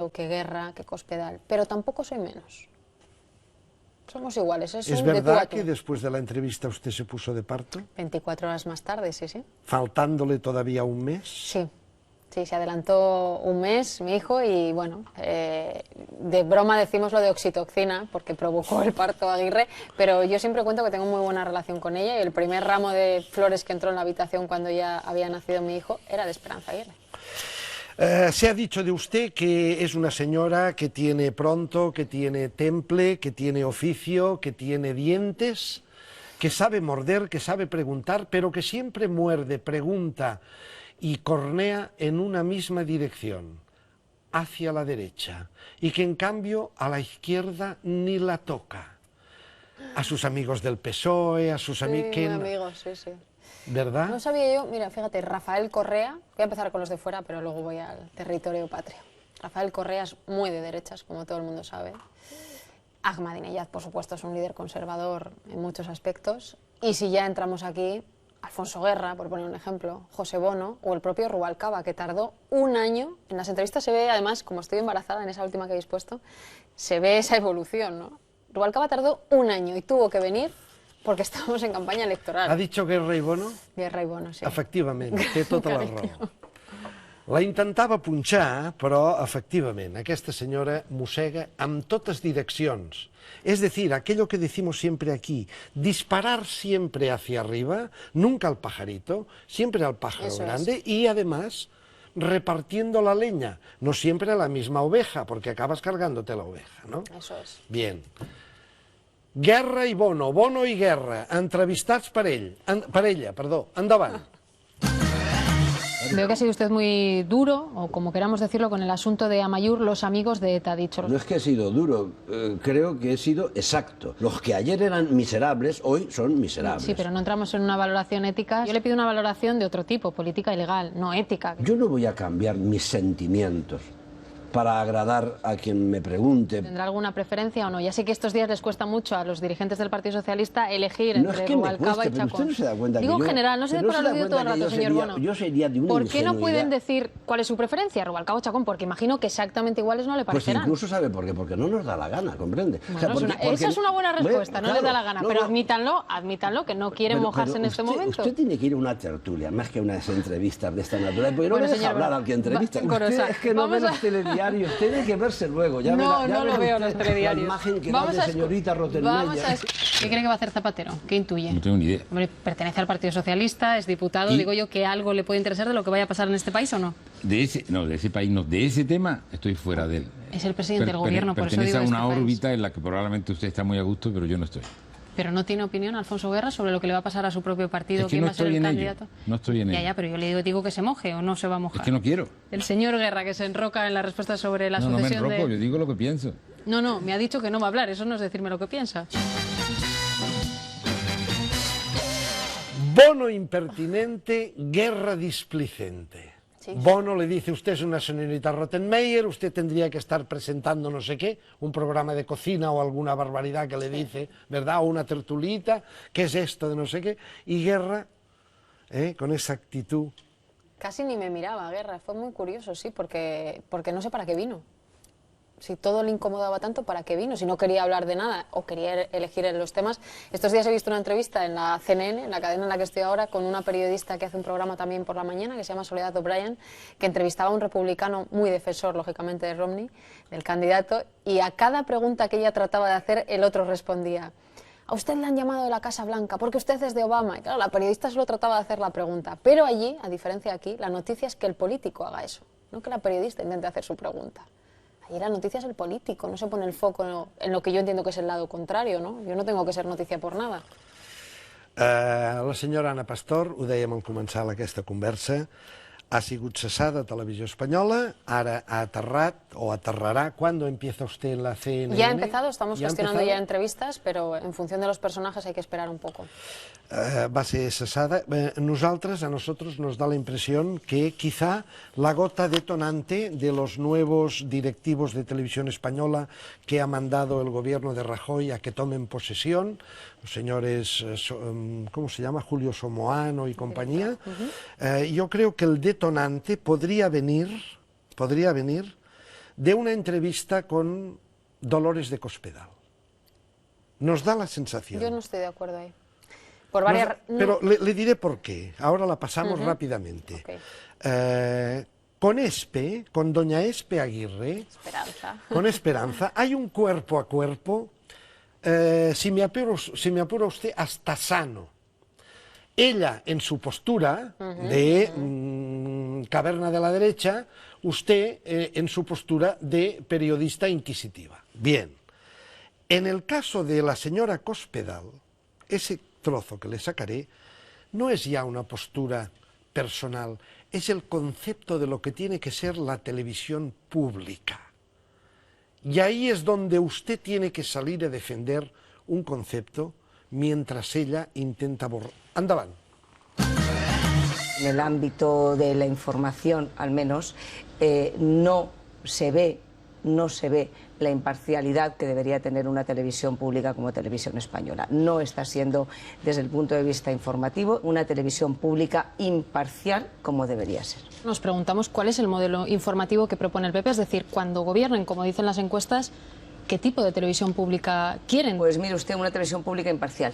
que Guerra, que Cospedal, pero tampoco soy menos. Somos iguales, ¿Es verdad que después de la entrevista usted se puso de parto? 24 horas más tarde, sí, sí. ¿Faltándole todavía un mes? Sí, sí, se adelantó un mes mi hijo y bueno, de broma decimos lo de oxitoxina porque provocó el parto Aguirre, pero yo siempre cuento que tengo muy buena relación con ella y el primer ramo de flores que entró en la habitación cuando ya había nacido mi hijo era de Esperanza Aguirre. Se ha dicho de usted que es una señora que tiene pronto, que tiene temple, que tiene oficio, que tiene dientes, que sabe morder, que sabe preguntar, pero que siempre muerde, pregunta y cornea en una misma dirección, hacia la derecha, y que en cambio a la izquierda ni la toca. A sus amigos del PSOE, a sus amigos... Sí, amigos, sí, sí. ¿Verdad? No sabía yo, mira, fíjate, Rafael Correa, voy a empezar con los de fuera, pero luego voy al territorio patrio. Rafael Correa es muy de derechas, como todo el mundo sabe. Ahmadinejad, por supuesto, es un líder conservador en muchos aspectos. Y si ya entramos aquí, Alfonso Guerra, por poner un ejemplo, José Bono o el propio Rubalcaba, que tardó un año. En las entrevistas se ve, además, como estoy embarazada en esa última que habéis puesto, se ve esa evolución, ¿no? Rubalcaba tardó un año y tuvo que venir porque estábamos en campanya electoral. Ha dicho Guerra i Bono? Guerra i Bono, sí. Efectivament, té tota la raó. La intentava punxar, però efectivament, aquesta senyora mossega amb totes direccions. Es decir, aquello que decimos siempre aquí, disparar siempre hacia arriba, nunca al pajarito, siempre al pájaro Eso grande es. y además repartiendo la leña, no siempre a la misma oveja, porque acabas cargándote la oveja, ¿no? Eso es. Bien. Guerra i Bono, Bono i Guerra, entrevistats per ella, perdó. Endavant. Veo que ha sido usted muy duro, o como queramos decirlo, con el asunto de Amaiur, los amigos de ETA, ha dicho. No es que he sido duro, creo que he sido exacto. Los que ayer eran miserables, hoy son miserables. Sí, pero no entramos en una valoración ética. Yo le pido una valoración de otro tipo, política y legal, no ética. Yo no voy a cambiar mis sentimientos para agradar a quien me pregunte. ¿Tendrá alguna preferencia o no? Ya sé que estos días les cuesta mucho a los dirigentes del Partido Socialista elegir entre Rubalcaba y Chacón. Usted no se da cuenta Digo en general, no se dé por aludido todo el rato, señor Bono. Yo sería de una ¿Por qué no ingenuidad? pueden decir cuál es su preferencia, Rubalcaba o Chacón? Porque imagino que exactamente iguales no le Pues parecerán. incluso sabe por qué, porque no nos da la gana, ¿comprende? Bueno, esa es una buena respuesta, no les da la gana, pero admítanlo, que no quieren mojarse en este momento. Usted tiene que ir a una tertulia, más que unas entrevistas de esta naturaleza, porque no le deja hablar al que entrevista. Usted es que no ve los telediarios, tiene que verse luego. Ya no lo veo en los telediarios. La imagen que da de señorita Rottenmeier. ¿Qué cree que va a hacer Zapatero? ¿Qué intuye? No tengo ni idea. Hombre, pertenece al Partido Socialista, es diputado, digo yo que algo le puede interesar de lo que vaya a pasar en este país o no. De ese país no, de ese tema estoy fuera de él. Es el presidente del gobierno, por eso digo pertenece a una este órbita país. en la que probablemente usted está muy a gusto, pero yo no estoy. Pero no tiene opinión Alfonso Guerra sobre lo que le va a pasar a su propio partido, Es que quién no va a ser estoy el en ello. candidato. No estoy en ello. Ya, pero yo le digo que se moje o no se va a mojar. Es que no quiero. El señor Guerra, que se enroca en la respuesta sobre la No me sucesión enroco, yo digo lo que pienso. No, me ha dicho que no va a hablar, eso no es decirme lo que piensa. Bono impertinente, Guerra displicente. Sí. Bono le dice, usted es una señorita Rottenmeier, usted tendría que estar presentando no sé qué, un programa de cocina o alguna barbaridad que le dice, ¿verdad? O una tertulita, ¿qué es esto de no sé qué? Y Guerra, con esa actitud. Casi ni me miraba, Guerra, fue muy curioso, sí, porque no sé para qué vino. Si todo le incomodaba tanto, ¿para qué vino? Si no quería hablar de nada o quería elegir los temas. Estos días he visto una entrevista en la CNN, en la cadena en la que estoy ahora, con una periodista que hace un programa también por la mañana, que se llama Soledad O'Brien, que entrevistaba a un republicano muy defensor, lógicamente, de Romney, del candidato, y a cada pregunta que ella trataba de hacer, el otro respondía: a usted le han llamado de la Casa Blanca porque usted es de Obama. Y claro, la periodista solo trataba de hacer la pregunta. Pero allí, a diferencia de aquí, la noticia es que el político haga eso, no que la periodista intente hacer su pregunta. Allí la noticia es el político, no se pone el foco en lo que yo entiendo que es el lado contrario, ¿no? Yo no tengo que ser noticia por nada. La senyora Ana Pastor, ho dèiem al començar aquesta conversa, ha sigut cessada a Televisió Espanyola, ara ha aterrat o aterrará. ¿Cuándo empieza usted en la CNN? Ya ha empezado, estamos gestionando empezado? ya entrevistas, pero en función de los personajes hay que esperar un poco. Va a ser cesada. A nosotros nos da la impresión que quizá la gota detonante de los nuevos directivos de Televisión Española que ha mandado el gobierno de Rajoy a que tomen posesión, los señores, ¿cómo se llama? Julio Somoano y compañía. Yo creo que el detonante podría venir de una entrevista con Dolores de Cospedal. Nos da la sensación. Yo no estoy de acuerdo ahí. Por varias... Pero le diré por qué. Ahora la pasamos rápidamente. Okay. Con doña Espe Aguirre, con Esperanza, hay un cuerpo a cuerpo, si me apura usted, hasta sano. Ella en su postura de caverna de la derecha, usted en su postura de periodista inquisitiva. Bien, en el caso de la señora Cospedal, ese trozo que le sacaré no es ya una postura personal, es el concepto de lo que tiene que ser la televisión pública. Y ahí es donde usted tiene que salir a defender un concepto mientras ella intenta borrar. Andaban. En el ámbito de la información, al menos, no se ve la imparcialidad que debería tener una televisión pública como Televisión Española. No está siendo, desde el punto de vista informativo, una televisión pública imparcial como debería ser. Nos preguntamos cuál es el modelo informativo que propone el PP, es decir, cuando gobiernen, como dicen las encuestas, ¿qué tipo de televisión pública quieren? Pues mire usted, una televisión pública imparcial.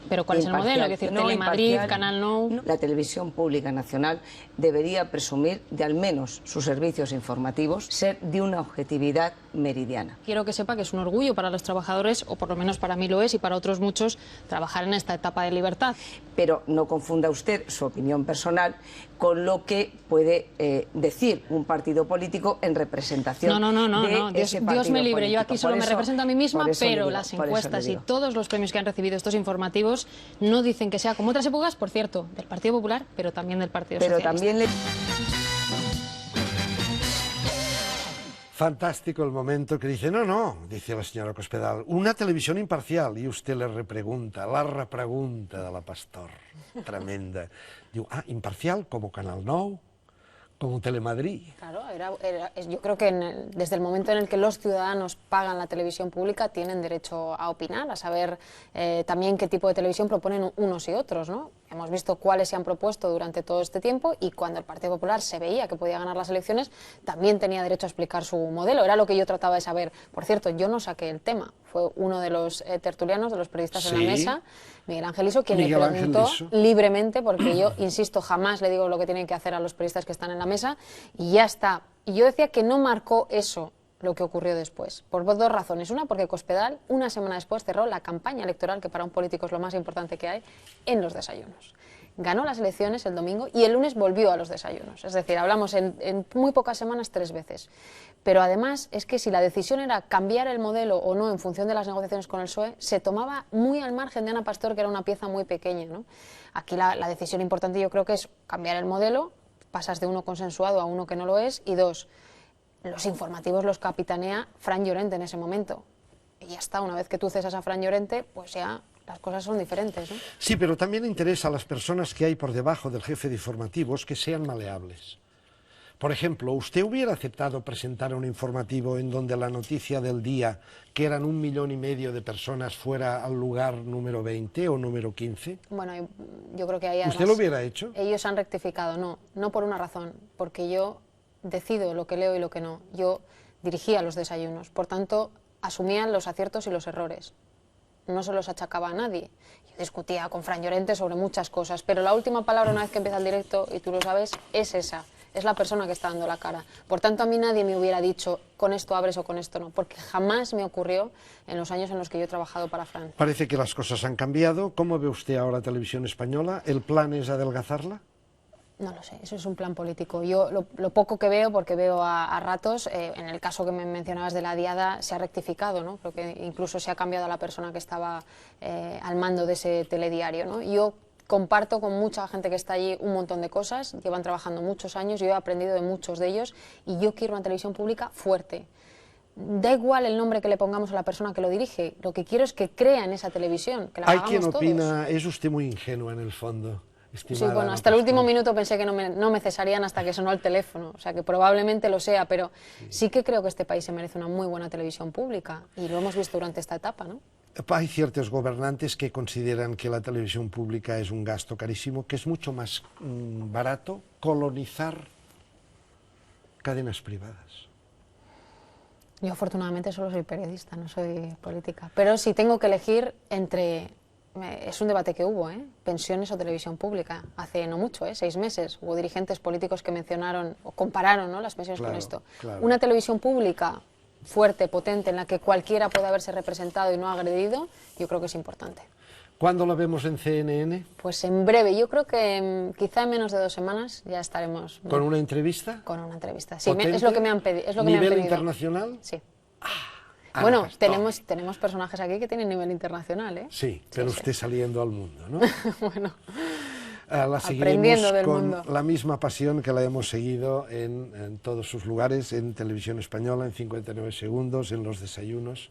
¿Pero cuál es el modelo? Es decir, no, Telemadrid, Canal No... La televisión pública nacional debería presumir de al menos sus servicios informativos ser de una objetividad meridiana. Quiero que sepa que es un orgullo para los trabajadores, o por lo menos para mí lo es, y para otros muchos, trabajar en esta etapa de libertad. Pero no confunda usted su opinión personal con lo que puede decir un partido político en representación No. de ese partido Dios me libre, político. yo aquí solo me represento a mí misma, pero digo, las encuestas y todos los premios que han recibido estos informativos no dicen que sea como otras épocas, por cierto, del Partido Popular, pero también del Partido Socialista. También Fantástico el momento que dice, no, dice la señora Cospedal, una televisión imparcial, y usted le repregunta, la repregunta de la Pastor, tremenda. Diu, imparcial, como Canal 9, como Telemadrid. Claro, yo creo que desde el momento en el que los ciudadanos pagan la televisión pública tienen derecho a opinar, a saber también qué tipo de televisión proponen unos y otros, ¿no? Hemos visto cuáles se han propuesto durante todo este tiempo y cuando el Partido Popular se veía que podía ganar las elecciones, también tenía derecho a explicar su modelo. Era lo que yo trataba de saber. Por cierto, yo no saqué el tema. Fue uno de los tertulianos, de los periodistas en la mesa, Miguel Ángel Iso, quien me preguntó libremente, porque yo, insisto, jamás le digo lo que tienen que hacer a los periodistas que están en la mesa, y ya está. Y yo decía que no marcó eso lo que ocurrió después, por dos razones. Una, porque Cospedal, una semana después, cerró la campaña electoral, que para un político es lo más importante que hay, en los desayunos. Ganó las elecciones el domingo y el lunes volvió a los desayunos. Es decir, hablamos en muy pocas semanas 3 veces. Pero además es que si la decisión era cambiar el modelo o no en función de las negociaciones con el PSOE, se tomaba muy al margen de Ana Pastor, que era una pieza muy pequeña, ¿no? Aquí la decisión importante yo creo que es cambiar el modelo, pasas de uno consensuado a uno que no lo es, y 2, los informativos los capitanea Fran Llorente en ese momento. Y ya está, una vez que tú cesas a Fran Llorente, pues ya las cosas son diferentes, ¿no? Sí, pero también interesa a las personas que hay por debajo del jefe de informativos que sean maleables. Por ejemplo, ¿usted hubiera aceptado presentar un informativo en donde la noticia del día, que eran 1,5 millones de personas, fuera al lugar número 20 o número 15? Bueno, yo creo que ahí además, ¿usted lo hubiera hecho? Ellos han rectificado, no por una razón, porque yo decido lo que leo y lo que no. Yo dirigía los desayunos, por tanto, asumía los aciertos y los errores. No se los achacaba a nadie. Yo discutía con Fran Llorente sobre muchas cosas, pero la última palabra, una vez que empieza el directo, y tú lo sabes, es esa. Es la persona que está dando la cara. Por tanto, a mí nadie me hubiera dicho, con esto abres o con esto no, porque jamás me ocurrió en los años en los que yo he trabajado para Fran. Parece que las cosas han cambiado. ¿Cómo ve usted ahora Televisión Española? ¿El plan es adelgazarla? No lo sé, eso es un plan político. Yo lo poco que veo, porque veo a ratos, en el caso que me mencionabas de la Diada, se ha rectificado, ¿no? Creo que incluso se ha cambiado a la persona que estaba al mando de ese telediario, ¿no? Yo comparto con mucha gente que está allí un montón de cosas, llevan trabajando muchos años, yo he aprendido de muchos de ellos y yo quiero una televisión pública fuerte. Da igual el nombre que le pongamos a la persona que lo dirige, lo que quiero es que crea en esa televisión, que la hagamos todos. Hay quien opina, es usted muy ingenua en el fondo. Sí, bueno, hasta el último minuto pensé que no me cesarían hasta que sonó el teléfono, o sea que probablemente lo sea, pero sí que creo que este país se merece una muy buena televisión pública y lo hemos visto durante esta etapa, ¿no? Hay ciertos gobernantes que consideran que la televisión pública es un gasto carísimo, que es mucho más barato colonizar cadenas privadas. Yo afortunadamente solo soy periodista, no soy política. Pero si tengo que elegir entre... Es un debate que hubo, pensiones o televisión pública. Hace no mucho, 6 meses, hubo dirigentes políticos que mencionaron o compararon, ¿no?, las pensiones con esto. Claro. Una televisión pública fuerte, potente, en la que cualquiera pueda verse representado y no agredido, yo creo que es importante. ¿Cuándo la vemos en CNN? Pues en breve, yo creo que quizá en menos de 2 semanas ya estaremos... ¿Con una entrevista? Con una entrevista, sí, ¿Potente? es lo que me han pedido. ¿Nivel internacional? Sí. Bueno, tenemos personajes aquí que tienen nivel internacional, ¿eh? Sí, pero usted saliendo al mundo, ¿no? Bueno, la seguiremos con la misma pasión que la hemos seguido en todos sus lugares, en Televisión Espanyola, en 59 segundos, en los desayunos.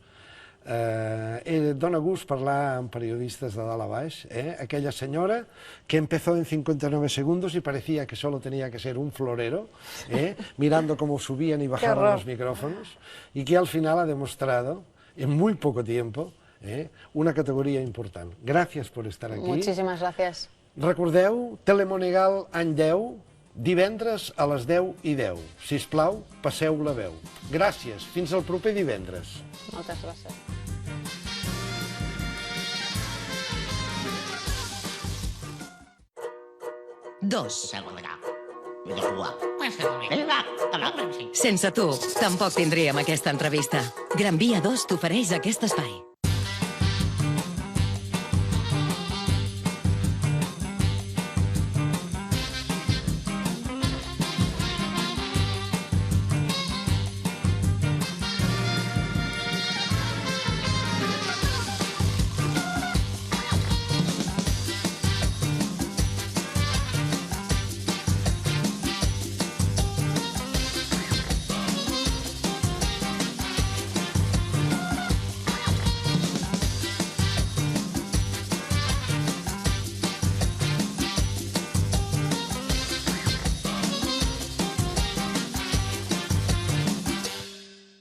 Dona gust parlar amb periodistas de dalt a baix, aquella señora que empezó en 59 segundos y parecía que solo tenía que ser un florero, mirando cómo subían y bajaban los micrófonos, y que al final ha demostrado, en muy poco tiempo, una categoría importante. Gràcies por estar aquí. Muchísimas gracias. Recordeu, Telemonegal any 10, divendres a les 10:10. Sisplau, passeu la veu. Gràcies, fins al proper divendres. Moltes gràcies. Sense tu, tampoc tindríem aquesta entrevista. Gran Via 2 t'ofereix aquest espai.